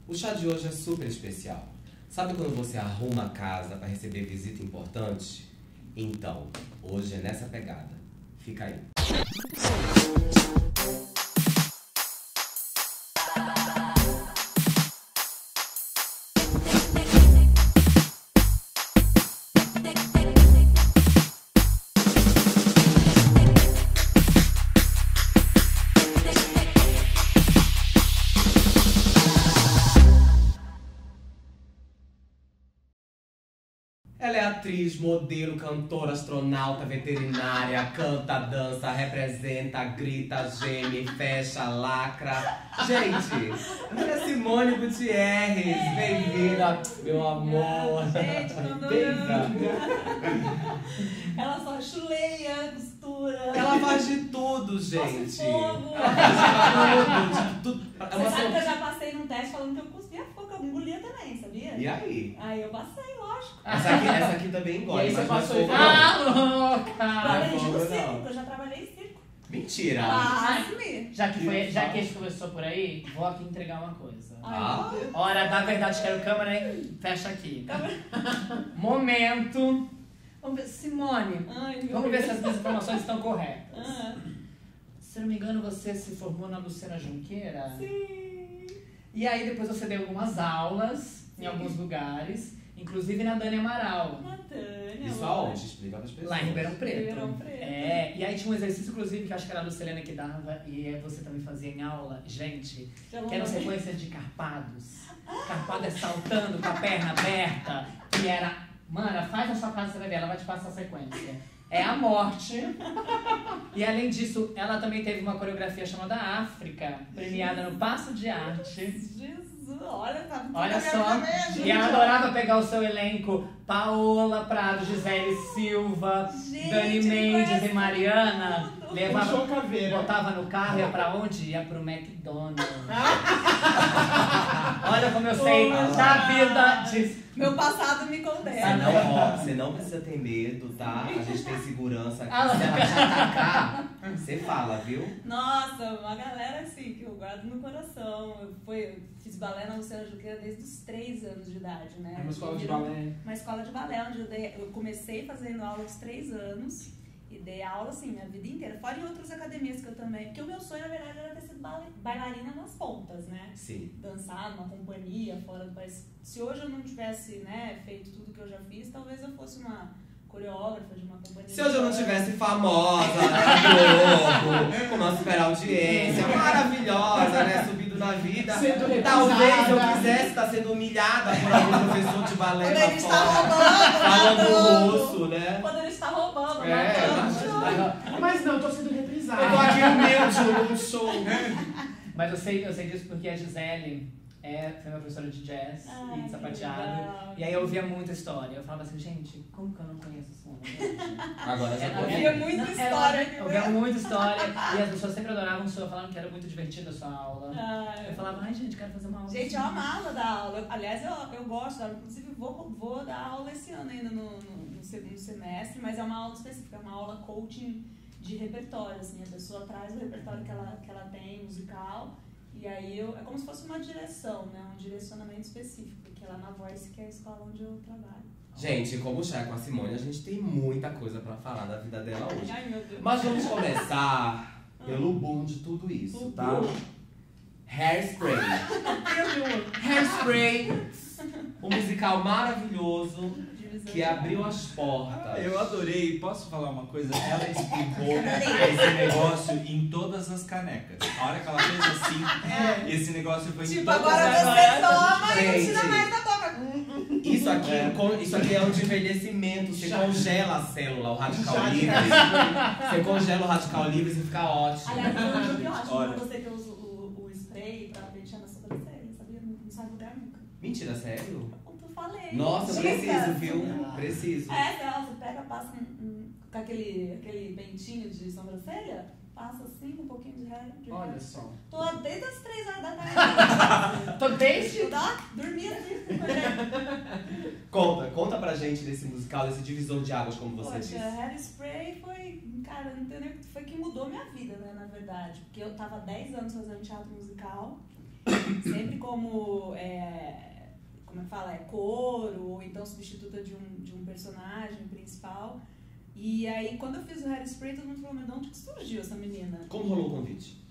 O chá de hoje é super especial. Sabe quando você arruma a casa para receber visita importante? Então, hoje é nessa pegada. Fica aí. Ela é atriz, modelo, cantora, astronauta, veterinária, canta, dança, representa, grita, geme, fecha, lacra. Gente, ela é Simone Gutierrez. Bem-vinda, meu amor. Gente, Bem-vinda. Ela só chuleia, costura. Ela faz de tudo, gente. Fogo. Ela faz de tudo. Você sabe que eu já passei num teste falando que eu cuspia fogo, eu engolia também, sabia? E aí? Aí eu passei, lógico. Essa aqui também engole. E aí você mas não é passou e fogo, falou, não. ah, louca! Trabalhei fogo, no não. circo, porque eu já trabalhei em circo. Mentira. Pasme. Já que a gente começou por aí, vou aqui entregar uma coisa. Ah. Ai, meu Deus. Hora da verdade, quero câmera, hein? Fecha aqui. Momento. Vamos ver, Simone, Ai, meu vamos ver Deus. se as minhas informações estão corretas. Ah, Se não me engano, você se formou na Luciana Junqueira? sim. E aí depois você deu algumas aulas em alguns lugares, inclusive na Dani Amaral. Natânia. Isso aonde? Explica para as pessoas. Lá em Ribeirão Preto. Ribeirão Preto. É, e aí tinha um exercício, inclusive, que eu acho que era a Lucilena que dava, e você também fazia em aula. Gente, que eram sequências de carpados. Carpado é saltando com a perna aberta, que era... Mana, faz na sua casa, você vai ver, ela vai te passar a sequência. É a morte. E além disso, ela também teve uma coreografia chamada África, premiada no Passo de Arte. Jesus, olha, tá tudo Olha na minha só, cabeça, e ela adorava pegar o seu elenco, Paola Prado, Gisele Silva, Gente, Dani ele Mendes conhece e Mariana, tudo. levava, Caveira. botava no carro, ia pra onde? Ia pro McDonald's. Olha como eu sei da vida de... Meu passado me condena. Você não precisa ter medo, tá? A gente tem segurança aqui. Ah, Se ela te atacar, você fala, viu? Nossa, uma galera assim que eu guardo no coração. Eu fiz balé na Luciana Junqueira desde os 3 anos de idade, né? É uma escola de balé. Uma escola de balé, onde eu comecei fazendo aula aos 3 anos e dei aula assim minha vida inteira. Fora em outras academias que eu também. Porque o meu sonho, na verdade, era ter sido bailarina nas pontas, né? Sim. Dançar numa companhia fora do país. Se hoje eu não tivesse, né, feito tudo que eu já fiz, talvez eu fosse uma coreógrafa de uma companhia. Se hoje eu não tivesse famosa na Globo, com uma super audiência, maravilhosa, né? Subindo na vida. Sendo Talvez eu revisada. quisesse estar sendo humilhada por algum professor de balé Quando lá ele está fora, roubando, falando matando. russo, né? Quando ele está roubando, É, matando. Mas não, tô sendo reprisado. Eu tô aqui humilde num show. Mas eu sei disso porque a Gisele foi minha professora de jazz Ai, e de que sapateado. legal. E aí eu ouvia muita história. Eu falava assim, gente, como que eu não conheço essa mulher? Agora já Eu tô ouvia muita história aqui, Eu ouvia muita história. E as pessoas sempre adoravam o senhor, falavam que era muito divertida a sua aula. Eu falava, ai gente, quero fazer uma aula. Gente, eu amava dar aula. Aliás, eu gosto da aula. Inclusive, vou dar aula esse ano ainda no segundo semestre, mas é uma aula específica, é uma aula coaching de repertório, assim. A pessoa traz o repertório que ela tem, musical, e aí é como se fosse uma direção, né? Um direcionamento específico, que é lá na Voice, que é a escola onde eu trabalho. Gente, como o Chá com a Simone, a gente tem muita coisa pra falar da vida dela hoje. Ai, meu Deus. Mas vamos começar pelo boom de tudo isso, tá? Hairspray. Hairspray, um musical maravilhoso Divisão que de abriu as portas. Eu adorei. Posso falar uma coisa? Ela explicou esse negócio em todas as canecas. A hora que ela fez assim, esse negócio foi em Tipo, todas agora as você toma e não Gente. tira mais da toca. Isso aqui é um de envelhecimento. Você congela a célula, o radical Já. livre. Você congela o radical livre e fica ótimo. Aliás, o que eu acho Olha. pra você que usa o spray pra pentear na sobrancelha, sabia? Não sai do lugar nunca. Mentira, sério? Como tu falei. Nossa, eu Dica. preciso, viu? Preciso. Você pega, passa com aquele pentinho de sobrancelha, passa assim, com um pouquinho de hair. Olha só. Tô desde as 3 horas da tarde. Tô desde... Eu dormia assim. Conta pra gente desse musical, desse divisor de águas, como você disse. Poxa, Hairspray foi, cara, não entendeu? Foi que mudou minha vida, né, na verdade. Porque eu tava 10 anos fazendo teatro musical. Sempre como como é que fala? Coro, ou então substituta de um personagem principal. E aí, quando eu fiz o Hairspray, todo mundo falou, mas de onde que surgiu essa menina? Como rolou o convite?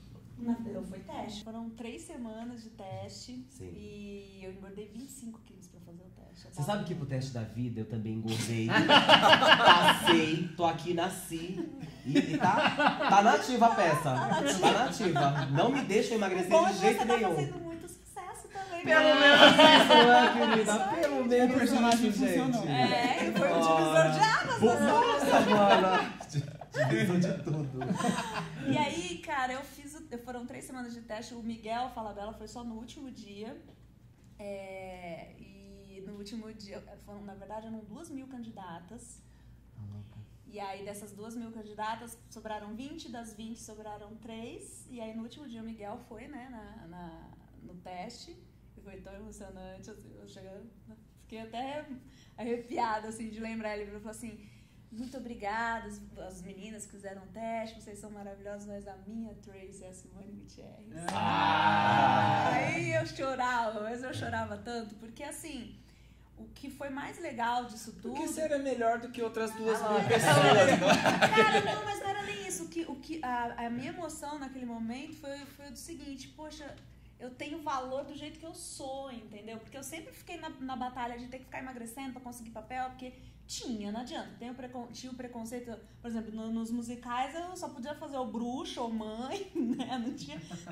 Foi teste. Foram 3 semanas de teste. Sim. E eu engordei 25 quilos pra fazer o teste. Você sabe que pro teste da vida eu também engordei, passei, tô aqui, nasci e tá nativa a peça. Tá nativa. Não me deixa emagrecer de jeito nenhum. Tá fazendo muito sucesso também. Pelo menos isso, né, querida? Pelo menos o personagem isso, funcionou. gente. E foi um divisor de águas, né? Nossa, mana. Divisor de tudo. E aí, cara, foram 3 semanas de teste. O Miguel Falabella foi só no último dia. E no último dia, na verdade, eram 2.000 candidatas. E aí, dessas 2.000 candidatas, sobraram 20, das 20 sobraram 3. E aí, no último dia, o Miguel foi, né, no teste. E foi tão emocionante, assim, fiquei até arrepiada, assim, de lembrar. Ele falou assim, muito obrigada, as meninas que fizeram o teste, vocês são maravilhosas, mas a minha Tracy é a Simone Gutierrez. Aí eu chorava, mas eu chorava tanto, porque assim, o que foi mais legal disso tudo... Porque você era melhor do que outras 2.000 pessoas. Cara, não, mas não era nem isso. A minha emoção naquele momento foi do seguinte, poxa, eu tenho valor do jeito que eu sou, entendeu? Porque eu sempre fiquei na batalha de ter que ficar emagrecendo pra conseguir papel, porque não adianta. Tinha o preconceito, por exemplo, nos musicais eu só podia fazer o bruxo ou mãe, né?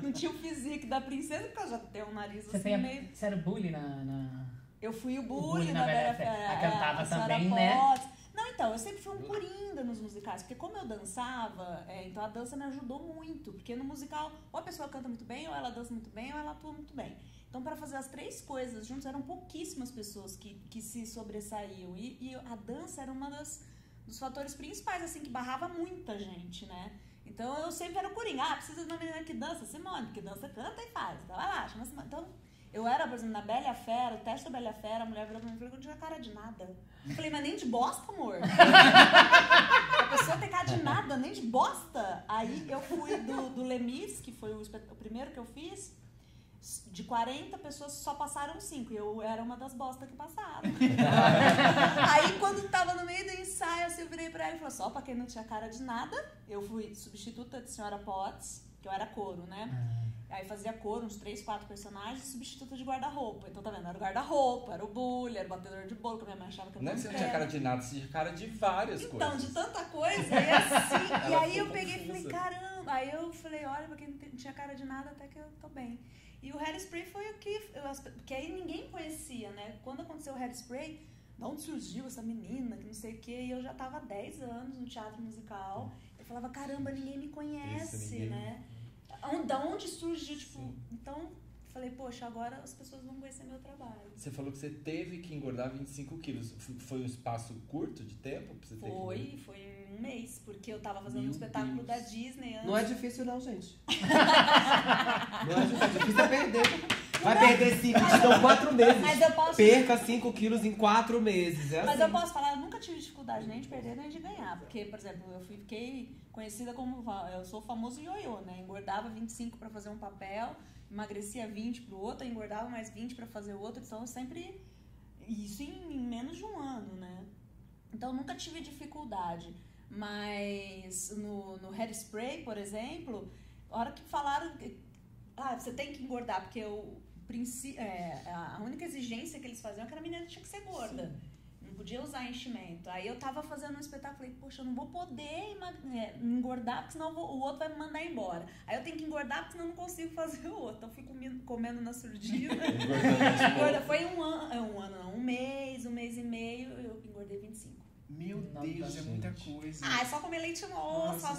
Não tinha o physique da princesa, porque eu já tenho um nariz assim meio... Você era o bully na... Eu fui o bully na Bela Fera. A cantava também, Potts. né? Não, então, eu sempre fui um coringa nos musicais, porque como eu dançava, então a dança me ajudou muito, porque no musical, ou a pessoa canta muito bem, ou ela dança muito bem, ou ela atua muito bem. Então, para fazer as 3 coisas juntos, eram pouquíssimas pessoas que se sobressaíam, e a dança era dos fatores principais, assim, que barrava muita gente, né? Então, eu sempre era o coringa. Precisa de uma menina que dança, Simone, porque dança, canta e faz. Então, vai lá, chama Simone. Então, eu era, por exemplo, na Bela Fera, o teste da Bela Fera, a mulher virou pra mim e falou que eu não tinha cara de nada. Eu falei, mas nem de bosta, amor? A pessoa tem cara de nada, nem de bosta. Aí eu fui do Lemis, que foi o primeiro que eu fiz. De 40 pessoas só passaram 5. E eu era uma das bostas que passaram. Aí quando tava no meio do ensaio, assim, eu virei pra ela e falei, só pra quem não tinha cara de nada, eu fui substituta de Senhora Potts, que eu era coro, né? Aí fazia coro, uns 3, 4 personagens, substituta de guarda-roupa. Então, tá vendo? Era o guarda-roupa, era o bully, era o batedor de bolo, que a minha mãe achava que eu não. Não é que você não tinha cara de nada, você tinha cara de várias coisas. Então, de tanta coisa, e assim. E aí eu peguei e falei, caramba. Aí eu falei, olha, pra quem não tinha cara de nada, até que eu tô bem. E o Hairspray foi o que... Porque aí ninguém conhecia, né? Quando aconteceu o Hairspray, de onde surgiu essa menina, que não sei o quê. E eu já tava há 10 anos no teatro musical. Eu falava, caramba, ninguém me conhece, né? Da onde surgiu, tipo... Sim. Então, falei, poxa, agora as pessoas vão conhecer meu trabalho. Você falou que você teve que engordar 25 quilos. Foi um espaço curto de tempo pra você ter que... Foi em um mês, porque eu tava fazendo um espetáculo da Disney antes. Não é difícil não, gente. Não é difícil, é perder. Vai perder 5, te dão 4 meses. Mas eu posso... Perca 5 quilos em 4 meses. É mas assim. eu posso falar, eu nunca tive dificuldade nem de perder, nem de ganhar. Porque, por exemplo, fiquei conhecida como... Eu sou o famoso ioiô, né? Engordava 25 pra fazer um papel, emagrecia 20 pro outro, engordava mais 20 pra fazer o outro. Então, eu sempre... Isso em menos de um ano, né? Então, eu nunca tive dificuldade. Mas no Hairspray, por exemplo, a hora que falaram... você tem que engordar, porque a única exigência que eles faziam é que a menina tinha que ser gorda. Sim. Não podia usar enchimento. Aí eu tava fazendo um espetáculo e falei, poxa, eu não vou poder engordar, porque senão o outro vai me mandar embora. Aí eu tenho que engordar, porque senão eu não consigo fazer o outro. Então eu fui comendo na surdina. Foi um mês e meio, eu engordei 25. Meu Deus, é muita coisa. É só comer leite moça,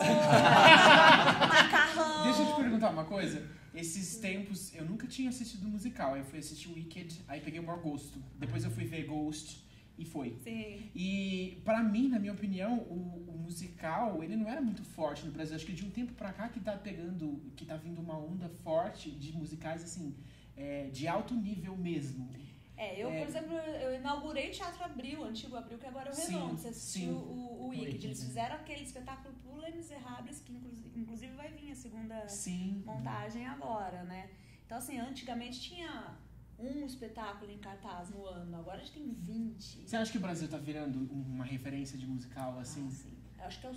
macarrão. Deixa eu te perguntar uma coisa. Esses tempos, eu nunca tinha assistido o musical. Eu fui assistir Wicked, aí peguei o mau gosto. Depois eu fui ver Ghost e foi. Sim. E pra mim, na minha opinião, o musical, ele não era muito forte no Brasil. Acho que de um tempo pra cá que tá vindo uma onda forte de musicais, assim, de alto nível mesmo. Por exemplo, eu inaugurei o Teatro Abril, o antigo Abril, que agora é o Redondo. Você assistiu o Wicked. Eles fizeram aquele espetáculo pro Les Miserables, que inclusive vai vir a segunda montagem agora, né? Então, assim, antigamente tinha um espetáculo em cartaz no ano. Agora a gente tem 20. Você acha que o Brasil tá virando uma referência de musical, assim? Sim. Eu acho que é o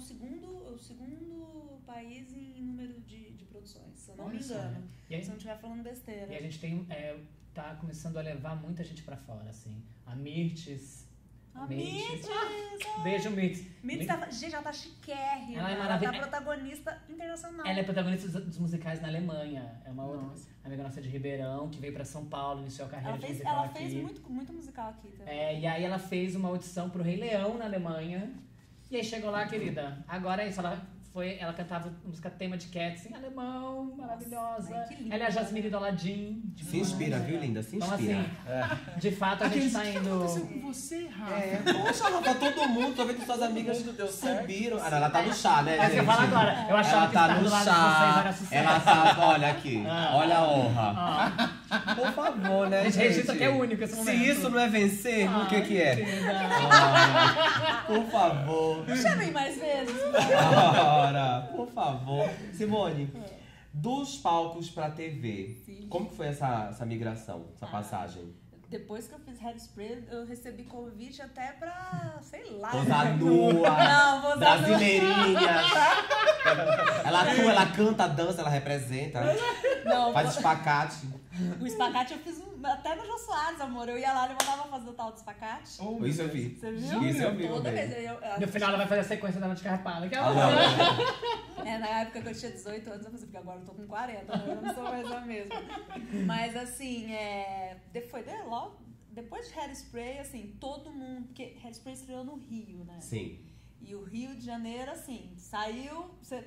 segundo país em número de produções, se eu não me engano. Se eu não estiver falando besteira. E a gente tem, tá começando a levar muita gente pra fora, assim. A Mirtes. Beijo, Mirtes. Gente, ela tá chiquérrima. Ela é ela maravilhosa. tá protagonista internacional. Ela é protagonista dos musicais na Alemanha. É uma outra amiga nossa de Ribeirão, que veio pra São Paulo, iniciou a carreira de musical ela aqui. fez muito musical aqui também. E aí ela fez uma audição pro Rei Leão na Alemanha. E aí chegou lá, querida. Agora é isso, ela cantava música tema de Cats em alemão, maravilhosa. Ai, que linda. Ela é a Jasmine do Aladdin. Se inspira, viu, linda? Se inspira. Então, assim, de fato, a gente tá O que indo... aconteceu com você, Rafa? Poxa, Rafa, todo mundo, tô vendo que suas amigas subiram. Ah, não, ela tá no chá, né, É isso que eu gente? falo agora. Eu achava Ela que tá estar no do lado de vocês era chá, sucesso. ela tá, olha aqui, olha a honra. Por favor, né, A gente registra que é único esse Se momento. isso não é vencer, o que é? Querida. Por favor. Chamem mais vezes. Ora, por favor. Simone, dos palcos pra TV, Sim. como que foi essa migração, essa passagem? Depois que eu fiz Hairspray, eu recebi convite até pra, sei lá. Posar nua, Não, vou usar brasileirinha. Ela atua, ela canta, dança, ela representa. Não, Faz espacate. o espacate eu fiz até no Jô Soares, amor. Eu ia lá e mandava fazer o tal do espacate. Isso eu vi. Você viu? Isso eu vi. Toda eu vi. vez No final ela vai fazer a sequência da Noite Carpada. Que é Ah, não. na época que eu tinha 18 anos, eu fazia, porque agora eu tô com 40, né? Eu não sou mais a mesma. Mas assim, logo depois de Hairspray, assim, todo mundo. Porque Hairspray estreou no Rio, né? Sim. E o Rio de Janeiro, assim,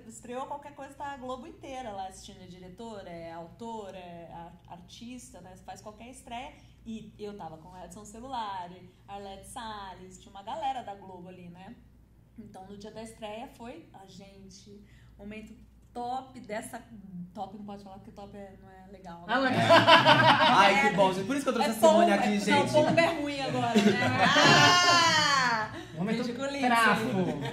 estreou qualquer coisa, tá a Globo inteira lá assistindo. É diretor, é autor, é artista, né? Faz qualquer estreia. E eu tava com o Edson Celulari, Arlete Salles, tinha uma galera da Globo ali, né? Então, no dia da estreia foi a gente, momento top dessa... Top não pode falar porque top não é legal. Né? Ai, que bom, gente. Por isso que eu trouxe a Simone aqui, gente. Não, pombo é ruim agora, né? Momento Ridiculíssimo.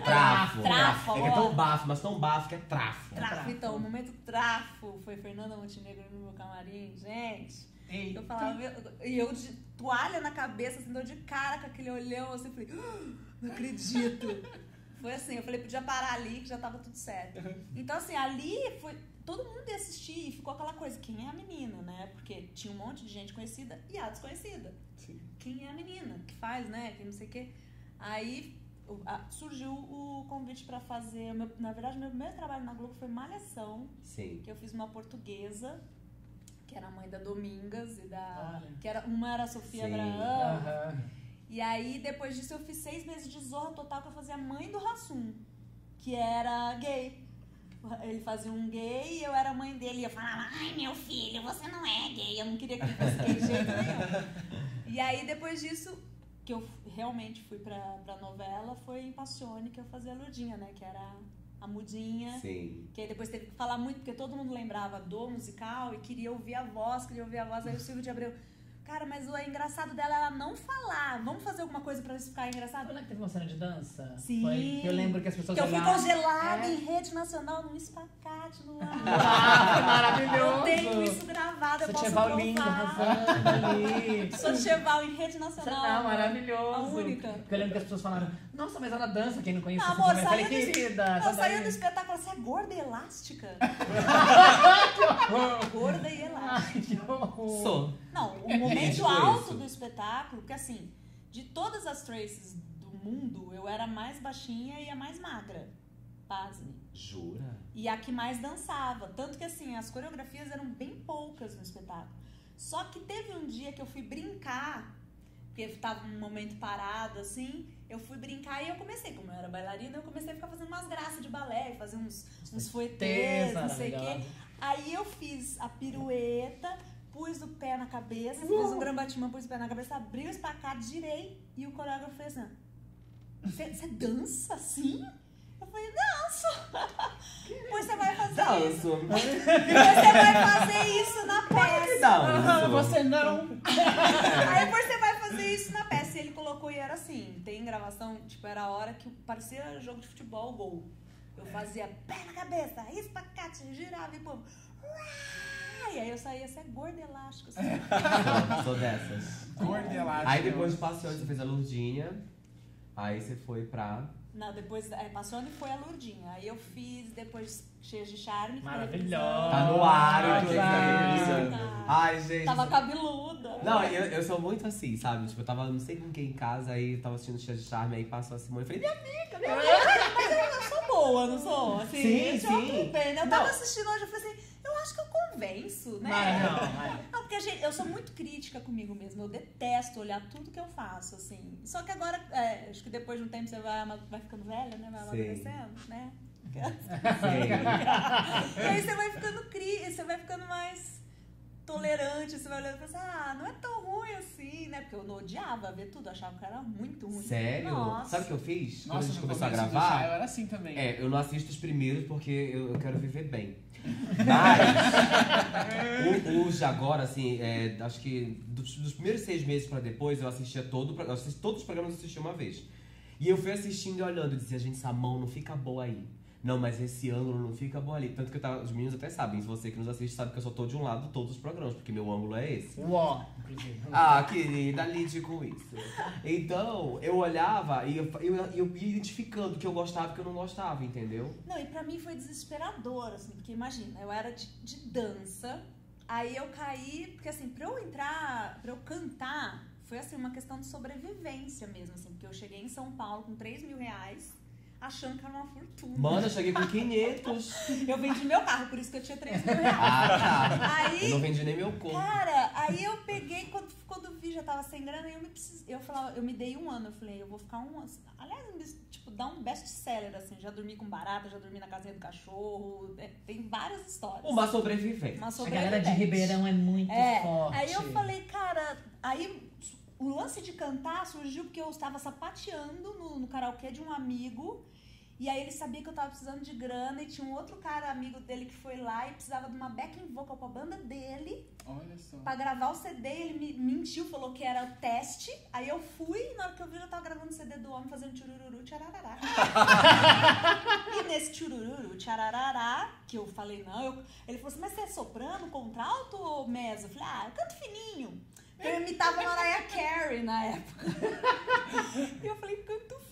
Trafo. É que é tão ó. bafo, mas tão bafo que é trafo. Trafo, então, o momento trafo foi Fernanda Montenegro no meu camarim, gente. Eita. Eu falava, e eu de toalha na cabeça, assim, deu de cara com aquele olhão, assim, falei, não acredito. Foi assim, eu falei, podia parar ali, que já tava tudo certo. Então, assim, ali foi, todo mundo ia assistir e ficou aquela coisa, quem é a menina, né? Porque tinha um monte de gente conhecida e a desconhecida. Sim. Quem é a menina? Que faz, né? Que não sei o quê. Aí surgiu o convite pra fazer, na verdade, meu primeiro trabalho na Globo foi Malhação, Sim. que eu fiz uma portuguesa, que era a mãe da Domingas e da... Olha. Que era, uma era a Sofia Sim. Abraão. E aí, depois disso, eu fiz 6 meses de Zorra Total, que eu fazia a mãe do Hassum, que era gay. Ele fazia um gay e eu era a mãe dele. E eu falava, ai, meu filho, você não é gay. Eu não queria que ele fosse gay de jeito nenhum. E aí, depois disso, que eu realmente fui pra novela, foi em Passione, que eu fazia a Lurdinha, né? Que era a mudinha. Sim. Que aí depois teve que falar muito, porque todo mundo lembrava do musical e queria ouvir a voz. Aí o Silvio de Abreu... Cara, mas o engraçado dela é ela não falar. Vamos fazer alguma coisa pra isso ficar engraçado? Quando é que teve uma cena de dança? Sim. Foi, eu lembro que as pessoas Que eu fui olhavam. congelada em rede nacional num espacate no ar. Ah, maravilhoso! Eu tenho isso gravado, eu posso Socheval lindo, provar. arrasando ali. Socheval em rede nacional. Não, maravilhoso. A única. Porque eu lembro que as pessoas falaram, nossa, mas ela dança, quem não conhece Ah, essa amor, também. Eu falei, saiu do- querida, Eu essa saía daí. do espetáculo, você é gorda e elástica? Gorda e elástica. Ai, que horror. Sou. Não, o momento Isso. alto do espetáculo, porque assim, de todas as Traces do mundo, eu era a mais baixinha e a mais magra. Pasme. Jura? E a que mais dançava. Tanto que assim, as coreografias eram bem poucas no espetáculo. Só que teve um dia que eu fui brincar, porque tava um momento parado, assim, eu fui brincar e eu comecei, como eu era bailarina, eu comecei a ficar fazendo umas graças de balé, fazer uns fouettés, não sei o quê. Aí eu fiz a pirueta, pus o pé na cabeça, fiz um grambatimã, pus o pé na cabeça, abri o espacate, girei, e o coreógrafo fez assim, você dança assim? Eu falei, danço! Pois você vai fazer isso. Danço. Pois você vai fazer isso na peça. Danço. Você não. Aí depois você vai fazer isso na peça. E ele colocou e era assim, tem gravação, tipo, era a hora que parecia jogo de futebol, gol. Eu fazia pé na cabeça, espacate, girava e povo. E aí eu saía ser gorda elástica. Assim. Sou dessas. Gorda elástica. Aí depois de Passione, você fez a Lourdinha. Aí você foi pra... Não, depois passou onde foi a Lourdinha. Aí eu fiz depois Cheias de Charme. Maravilhosa. Tá no ar, Maravilhosa. Ai, gente. Tava cabeluda. Não, eu sou muito assim, sabe? Tipo, eu tava não sei com quem em casa, aí eu tava assistindo Cheias de Charme, aí passou a Simone e falei, minha amiga. Mas eu sou boa, não sou? Assim, Sim, sim. Bem, né? Eu tava Não. assistindo hoje, eu falei assim, eu acho que eu convenço, né? Mas Não, porque eu sou muito crítica comigo mesma. Eu detesto olhar tudo que eu faço, assim. Só que agora, acho que depois de um tempo você vai ficando velha, né? Vai amadurecendo, né? Sim. E aí você vai ficando você vai ficando mais tolerante, você vai olhando e fala assim, não é tão ruim assim, né? Porque eu não odiava ver tudo, eu achava que era muito ruim. Sério? Nossa. Sabe o que eu fiz? Quando a Nossa, gente no começou a começo do gravar... chá eu era assim também. Eu não assisto os primeiros porque eu quero viver bem. Mas hoje, agora, assim, acho que dos primeiros 6 meses pra depois, eu assistia todos os programas, eu assisti uma vez. E eu fui assistindo e olhando e dizia, gente, essa mão não fica boa aí. Não, mas esse ângulo não fica bom ali. Tanto que os meninos até sabem, se você que nos assiste sabe que eu só tô de um lado de todos os programas, porque meu ângulo é esse. Uó, inclusive. Ah, querida, lide com isso. Então, eu olhava e eu ia identificando o que eu gostava e o que eu não gostava, entendeu? Não, e pra mim foi desesperador, assim, porque imagina, eu era de dança, aí eu caí, porque assim, pra eu cantar, foi assim, uma questão de sobrevivência mesmo, assim, porque eu cheguei em São Paulo com 3 mil reais, achando que era uma fortuna. Mano, eu cheguei com 500. Eu vendi meu carro, por isso que eu tinha 3 mil reais. Ah, tá. Aí, Eu não vendi nem meu corpo. cara, aí eu peguei, quando vi, já tava sem grana, eu me dei 1 ano, eu falei, eu vou ficar 1 ano. Aliás, tipo, dá um best-seller, assim, já dormi com barata, já dormi na casinha do cachorro, tem várias histórias. Uma sobrevivente. A galera de Ribeirão é muito forte. Aí eu falei, cara, aí o lance de cantar surgiu porque eu estava sapateando no karaokê de um amigo. E aí ele sabia que eu tava precisando de grana e tinha um outro cara amigo dele que foi lá e precisava de uma backing vocal pra banda dele. Olha só. Pra gravar o CD, ele me mentiu, falou que era o teste. Aí eu fui, na hora que eu vi, eu tava gravando o CD do homem fazendo tchurururu, tchararará. E nesse tchurururu, tchararará, que eu falei, não, ele falou assim, mas você é soprano, contralto ou mezzo? Eu falei, eu canto fininho. Eu imitava Mariah Carey na época. E eu falei, canto fininho.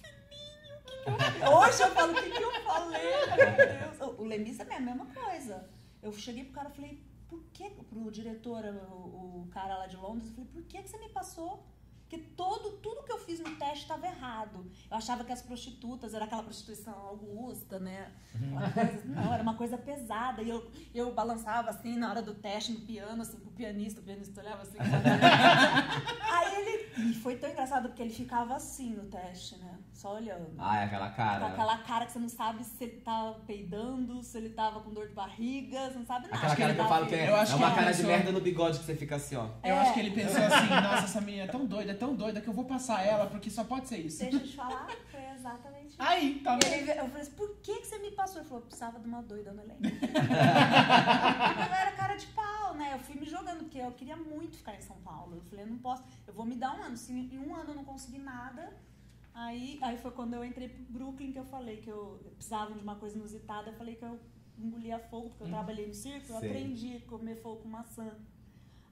Hoje eu falo, o que eu falei? Meu Deus. O Lemis é a mesma coisa. Eu cheguei pro cara e falei, pro diretor, o cara lá de Londres, eu falei, por que você me passou? Porque tudo que eu fiz no teste estava errado. Eu achava que as prostitutas, era aquela prostituição augusta, né? Não, era uma coisa pesada. E eu balançava assim na hora do teste no piano, assim, pro pianista. O pianista olhava assim. Aí e foi tão engraçado porque ele ficava assim no teste, né? Só olhando. Ah, é aquela cara. Com aquela cara que você não sabe se ele tava peidando, se ele tava com dor de barriga, você não sabe nada. Aquela cara que eu falo que é uma cara de merda no bigode que você fica assim, ó. Eu acho que ele pensou assim, nossa, essa menina é tão doida que eu vou passar ela, porque só pode ser isso. Deixa eu te falar, foi exatamente isso. Aí, tá bom. Eu falei assim, por que você me passou? Ele falou, precisava de uma doida no elenco. Eu era cara de pau, né? Eu fui me jogando, porque eu queria muito ficar em São Paulo. Eu falei, eu não posso, eu vou me dar 1 ano. Se em 1 ano eu não conseguir nada, aí foi quando eu entrei pro Brooklyn que eu falei que eu precisava de uma coisa inusitada. Eu falei que eu engolia fogo, porque eu trabalhei no circo, eu aprendi a comer fogo com maçã.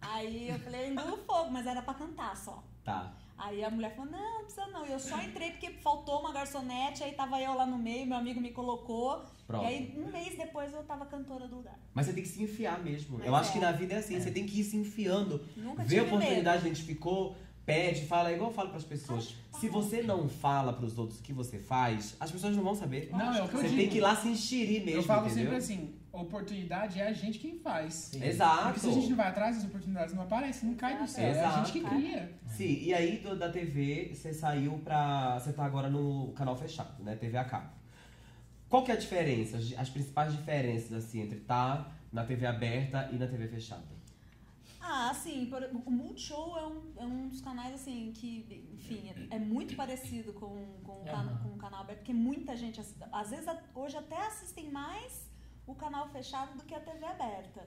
Aí eu falei, eu engulo fogo, mas era pra cantar só. Tá. Aí a mulher falou, não precisa não. E eu só entrei porque faltou uma garçonete, aí tava eu lá no meio, meu amigo me colocou. Pronto. E aí 1 mês depois eu tava cantora do lugar. Mas você tem que se enfiar mesmo. Mas Eu acho que na vida é assim, você tem que ir se enfiando. Nunca Vê a tive oportunidade, identificou, pede, fala, igual eu falo pras pessoas. Se você não fala pros outros o que você faz, as pessoas não vão saber. Não, é o que eu Você digo. tem que ir lá se enxerir mesmo, Eu falo entendeu? sempre assim, oportunidade é a gente quem faz. Exato. Porque se a gente não vai atrás, as oportunidades não aparecem, não cai do céu. É a Exato. gente que cria. Sim, e aí da TV, você saiu pra... Você tá agora no canal fechado, né? TV a cabo. Qual que é a diferença, as principais diferenças, assim, entre estar na TV aberta e na TV fechada? Assim, o Multishow é um dos canais, assim, que, enfim, é muito parecido com o canal aberto, porque muita gente, às vezes, hoje até assistem mais o canal fechado do que a TV aberta.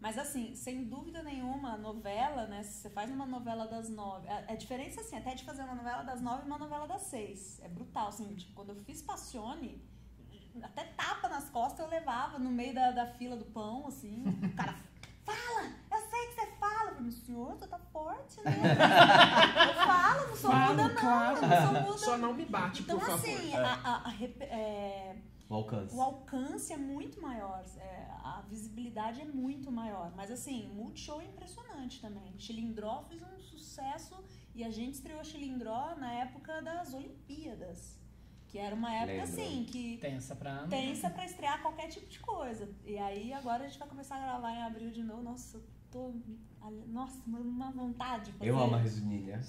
Mas, assim, sem dúvida nenhuma, a novela, né, se você faz uma novela das 9, a diferença, assim, até de fazer uma novela das 9 e uma novela das 6, é brutal, assim, tipo, quando eu fiz Passione, até tapa nas costas eu levava no meio da fila do pão, assim. O cara, fala! Eu sei que você fala. Eu falei, senhor, você tá forte, né? Eu falo, não sou muda não. Claro. Não sou muda. Só não me bate, Então, por favor. assim, O alcance. o alcance é muito maior, a visibilidade é muito maior. Mas assim, o Multishow é impressionante também. Chilindró fez um sucesso e a gente estreou Chilindró na época das Olimpíadas. Que era uma época assim, que Tensa pra estrear qualquer tipo de coisa. E aí agora a gente vai começar a gravar em abril de novo. Nossa, eu tô... Nossa, uma vontade de fazer. Eu amo a Regininha.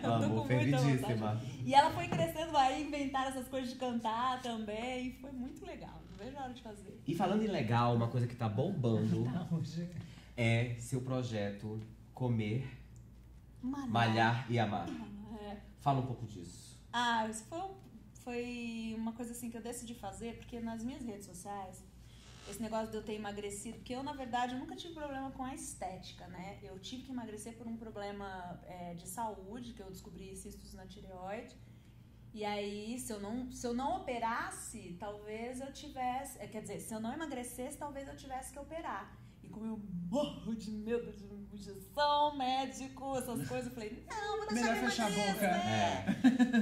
Amo, fervidíssima. E ela foi crescendo aí, inventaram essas coisas de cantar também. Foi muito legal. Não vejo a hora de fazer. E falando em legal, uma coisa que tá bombando é seu projeto Comer, Malhar e Amar. Fala um pouco disso. Isso foi uma coisa assim que eu decidi fazer, porque nas minhas redes sociais, esse negócio de eu ter emagrecido, porque eu, na verdade, eu nunca tive problema com a estética, né? Eu tive que emagrecer por um problema de saúde, que eu descobri cistos na tireoide. E aí, se eu não operasse, talvez eu tivesse... Quer dizer, se eu não emagrecesse, talvez eu tivesse que operar. E como eu morro de medo de injeção, médico, essas coisas, eu falei, não, vou deixar melhor fechar a boca. né?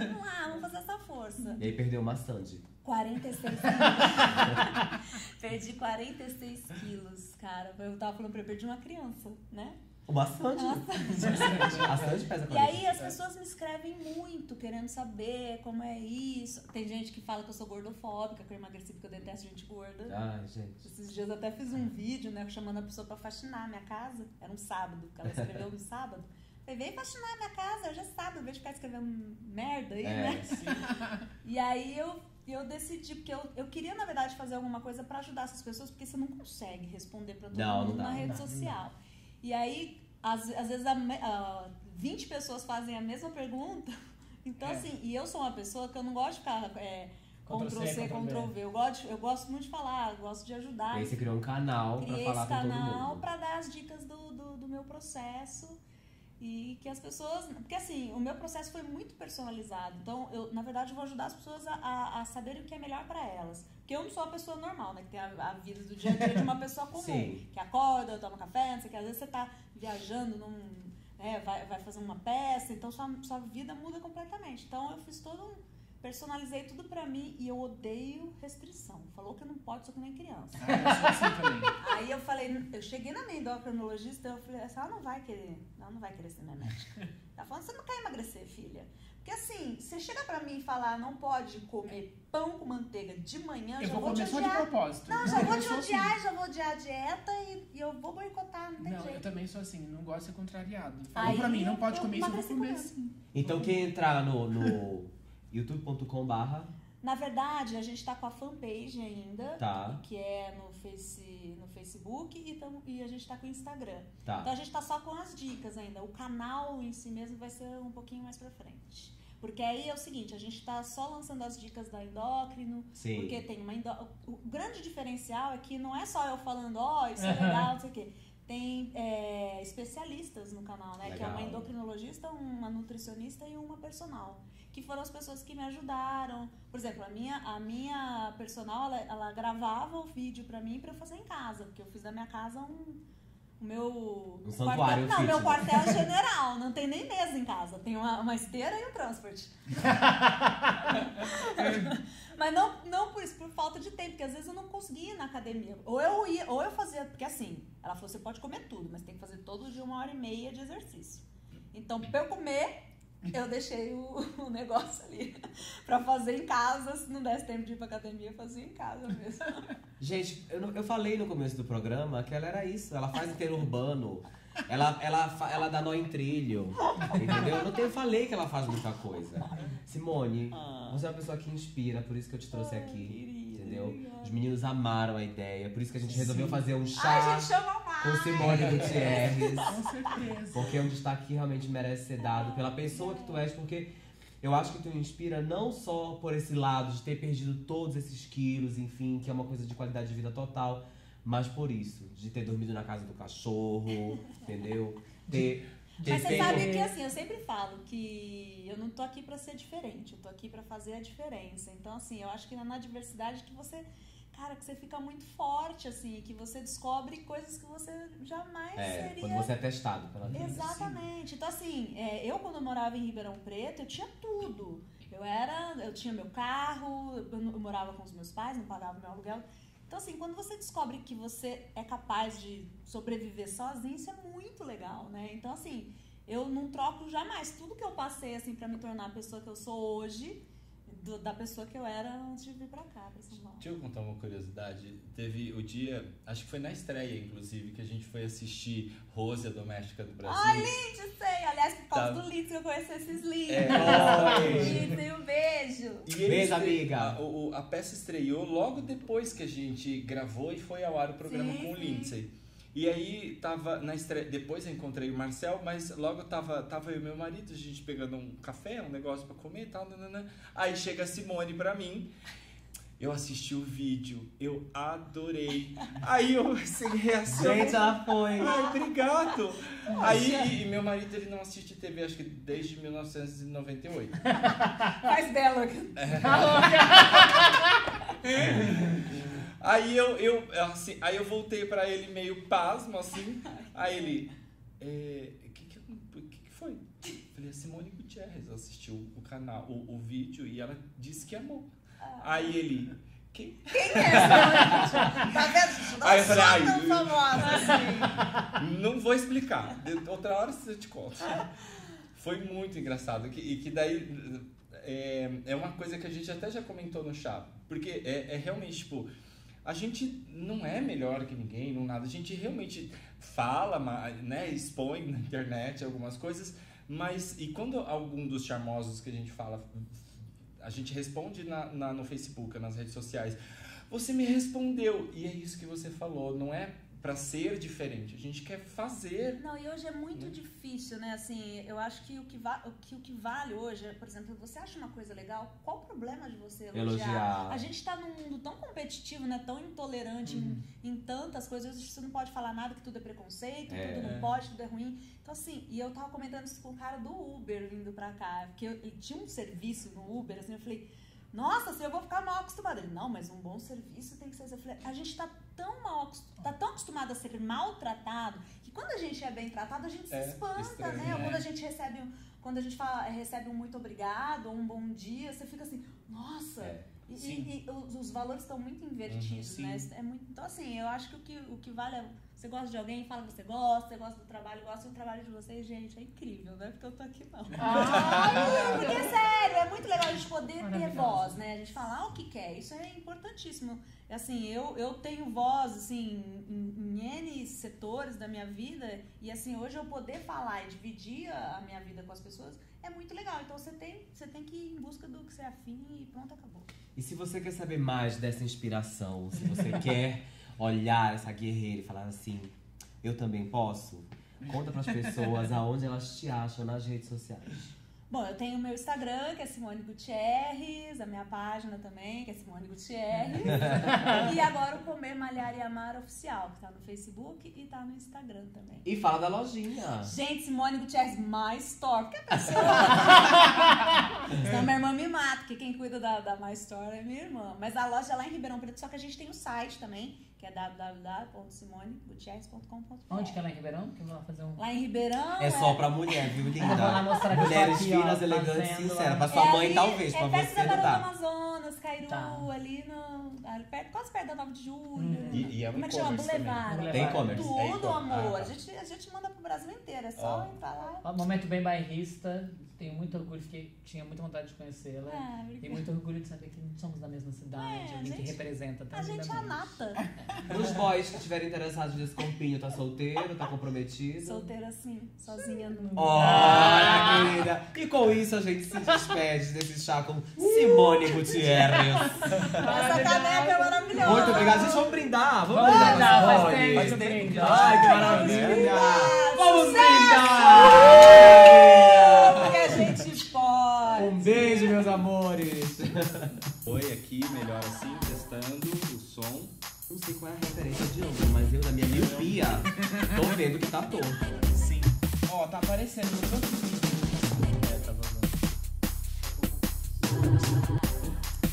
Vamos lá, vamos fazer essa força. E aí perdeu bastante. 46 quilos. Perdi 46 quilos, cara. Eu tava falando pra eu perdi uma criança, né? Bastante. Bastante pesa 40. E aí as pessoas me escrevem muito, querendo saber como é isso. Tem gente que fala que eu sou gordofóbica, que eu emagreci porque eu detesto gente gorda. Ai, gente. Esses dias eu até fiz um vídeo, né, chamando a pessoa pra faxinar a minha casa. Era um sábado, que ela escreveu no sábado. Falei, vem faxinar a minha casa, hoje é sábado, ao invés de ficar escrevendo merda aí, né? Sim. E aí eu decidi, porque eu queria, na verdade, fazer alguma coisa pra ajudar essas pessoas, porque você não consegue responder pra todo mundo na rede social. E aí, às vezes, 20 pessoas fazem a mesma pergunta. Então, assim, e eu sou uma pessoa que eu não gosto de ficar Ctrl-C, Ctrl-V. Eu gosto muito de falar, eu gosto de ajudar. E aí você criou um canal pra falar com todo mundo. Criei esse canal pra dar as dicas do meu processo. E que as pessoas... Porque, assim, o meu processo foi muito personalizado. Então, na verdade, eu vou ajudar as pessoas a saberem o que é melhor pra elas. Porque eu não sou uma pessoa normal, né? Que tem a vida do dia a dia de uma pessoa comum. Sim. Que acorda, toma café, não sei o que. Às vezes você tá viajando, vai fazer uma peça. Então, sua vida muda completamente. Então, eu fiz personalizei tudo pra mim e eu odeio restrição. Falou que não pode, só que nem criança. Eu sou assim também. Aí eu cheguei na minha endocrinologista, eu falei assim, ela não vai querer ser minha médica. Ela falou, você não quer emagrecer, filha? Porque assim, você chega pra mim e falar, não pode comer pão com manteiga de manhã, Eu já vou vou te comer só de odiar. propósito. Não, já vou Eu te sou odiar, assim. já vou odiar a dieta e eu vou boicotar, não tem Não, eu jeito. também sou assim, não gosto de ser contrariado. Falou Aí pra mim, não pode eu comer isso, eu vou emagreci comer comendo. sim. Então quem entrar no youtube.com/, Na verdade, a gente tá com a fanpage ainda, tá, que é no Facebook e a gente tá com o Instagram. tá. Então a gente tá só com as dicas ainda. O canal em si mesmo vai ser um pouquinho mais pra frente. Porque aí é o seguinte, a gente tá só lançando as dicas da endócrino, Sim. porque tem uma O grande diferencial é que não é só eu falando, isso é legal, não sei o quê. Tem especialistas no canal, né? Legal. Que é uma endocrinologista, uma nutricionista e uma personal. Que foram as pessoas que me ajudaram. Por exemplo, a minha personal, ela gravava o vídeo pra mim pra eu fazer em casa. Porque eu fiz da minha casa meu santuário quartel, fitness. meu quartel general. Não tem nem mesa em casa. Tem uma esteira e um transporte. Mas não por isso, por falta de tempo. Porque às vezes eu não conseguia ir na academia. Ou eu fazia... Porque assim, ela falou, você pode comer tudo, mas tem que fazer todo dia 1h30 de exercício. Então, pra eu comer... Eu deixei o negócio ali pra fazer em casa. Se não desse tempo de ir pra academia, eu fazia em casa mesmo. Gente, eu falei no começo do programa que ela era isso. Ela faz interurbano. Ela dá nó em trilho. Entendeu? Eu falei que ela faz muita coisa. Simone, você é uma pessoa que inspira, por isso que eu te trouxe aqui. Entendeu? Os meninos amaram a ideia, por isso que a gente resolveu fazer um chá Ai, gente, chama mais! com Simone Gutierrez. Com certeza. Porque é um destaque que realmente merece ser dado pela pessoa que tu és, porque eu acho que tu inspira não só por esse lado de ter perdido todos esses quilos, enfim, que é uma coisa de qualidade de vida total, mas por isso, de ter dormido na casa do cachorro, entendeu? Mas você sabe que, assim, eu sempre falo que eu não tô aqui pra ser diferente, eu tô aqui pra fazer a diferença. Então, assim, eu acho que na diversidade que você... Cara, que você fica muito forte, assim, que você descobre coisas que você jamais seria... quando você é testado pela vida. Exatamente. Então, assim, eu quando eu morava em Ribeirão Preto, eu tinha tudo. Eu tinha meu carro, eu morava com os meus pais, não pagava meu aluguel. Então, assim, quando você descobre que você é capaz de sobreviver sozinho, isso é muito legal, né? Então, assim, eu não troco jamais. Tudo que eu passei, assim, pra me tornar a pessoa que eu sou hoje... da pessoa que eu era antes de vir pra cá, pra São Paulo. Deixa eu contar uma curiosidade. Teve o dia, acho que foi na estreia, inclusive, que a gente foi assistir Rose, a Doméstica do Brasil. Ai, Lindsay, sei! Aliás, por causa do Lindsay que eu conheci esses lindos. Lindsay, um beijo! Beijo, amiga! A peça estreou logo depois que a gente gravou e foi ao ar o programa com o Lindsay. E aí, tava na estreia, depois eu encontrei o Marcel, mas logo tava eu e meu marido, a gente pegando um café, um negócio pra comer e tal, nanana. Aí chega a Simone pra mim, eu assisti o vídeo, eu adorei. Aí eu, sem reação... Gente, ela foi! Ai, obrigado! Aí, e meu marido, ele não assiste TV, acho que desde 1998. Faz bela! Aí eu voltei pra ele meio pasmo, assim. Aí ele... que foi? Eu falei, a Simone Gutierrez assistiu o canal, o vídeo, e ela disse que amou. Aí ele... Quem é essa? Tá vendo? Aí eu falei, tão famosa assim. Não vou explicar. Outra hora eu te conto. Foi muito engraçado. E que daí... É uma coisa que a gente até já comentou no chá. Porque é realmente, tipo... A gente não é melhor que ninguém, não nada. A gente realmente fala, né, expõe na internet algumas coisas, mas... E quando algum dos charmosos que a gente fala, a gente responde no Facebook, nas redes sociais, você me respondeu. E é isso que você falou, não é pra ser diferente, a gente quer fazer. Não, e hoje é muito difícil, né? Assim, eu acho que o que vale hoje é, por exemplo, você acha uma coisa legal, qual o problema de você elogiar? A gente tá num mundo tão competitivo, né? Tão intolerante em tantas coisas, você não pode falar nada, que tudo é preconceito, tudo não pode, tudo é ruim. Então, assim, e eu tava comentando isso com o cara do Uber vindo pra cá, porque ele tinha um serviço no Uber, assim, eu falei... Nossa, assim, eu vou ficar mal acostumada. Ele, não, mas um bom serviço tem que ser... Eu falei, a gente tá tão acostumado a ser maltratado, que quando a gente é bem tratado, a gente se espanta, né? Ou quando a gente recebe um muito obrigado, ou um bom dia, você fica assim, nossa... E os valores estão muito invertidos, né? Então, assim, eu acho que o que vale é... Você gosta de alguém, fala que você gosta do trabalho, gosta do trabalho de vocês, gente, é incrível, não é porque eu tô aqui, não. Porque é sério, é muito legal a gente poder ter voz, né? A gente falar o que quer, isso é importantíssimo. Assim, eu tenho voz, assim, em N setores da minha vida, e assim, hoje eu poder falar e dividir a minha vida com as pessoas é muito legal. Então você tem que ir em busca do que você é afim e pronto, acabou. E se você quer saber mais dessa inspiração, se você quer olhar essa guerreira e falar assim, eu também posso, conta pras pessoas aonde elas te acham nas redes sociais. Bom, eu tenho o meu Instagram, que é Simone Gutierrez, a minha página também, que é Simone Gutierrez. E agora o Comer, Malhar e Amar Oficial, que tá no Facebook e tá no Instagram também. E fala da lojinha. Gente, Simone Gutierrez, My Store. Porque a pessoa... Senão minha irmã me mata, porque quem cuida da My Store é minha irmã. Mas a loja é lá em Ribeirão Preto, só que a gente tem o site também, que é www.simonegutierrez.com.br. Onde que é lá em Ribeirão? Que eu vou fazer Lá em Ribeirão... É só pra mulher, viu, linda? Eu vou lá mostrar que Mulheres eu tô aqui, finas, elegantes, fazendo, sinceras. Pra sua mãe, ali, talvez, pra perto você da não Barão do dá. Amazonas, Cairu, ali quase perto da 9 de julho. E é um Como é que chama? e-commerce Boulevard. Tem e-commerce. Tudo, amor. A gente manda pro Brasil inteiro, é só entrar lá. Ó, momento bem bairrista. Tenho muito orgulho, tinha muita vontade de conhecê-la. Tenho muito orgulho de saber que não somos da mesma cidade, alguém que representa. A gente é a nata. Os boys que estiverem interessados nesse compinho, tá solteiro, tá comprometido? Solteira assim, sozinha no... Olha, querida! E com isso a gente se despede desse chá com Simone Gutierrez. Essa caneca é maravilhosa. Muito obrigado. Gente, vamos brindar. Vamos brindar, Simone. faz tempo. Ai, que maravilha. Vamos Sucesso! brindar! Porque a gente pode. Um beijo, meus amores. Oi, aqui, melhor assim, testando o som. Não sei qual é a referência de ontem, mas eu, na minha miopia, tô vendo que tá torto. Sim. Ó, tá aparecendo.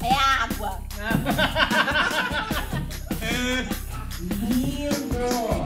É água. Lindo!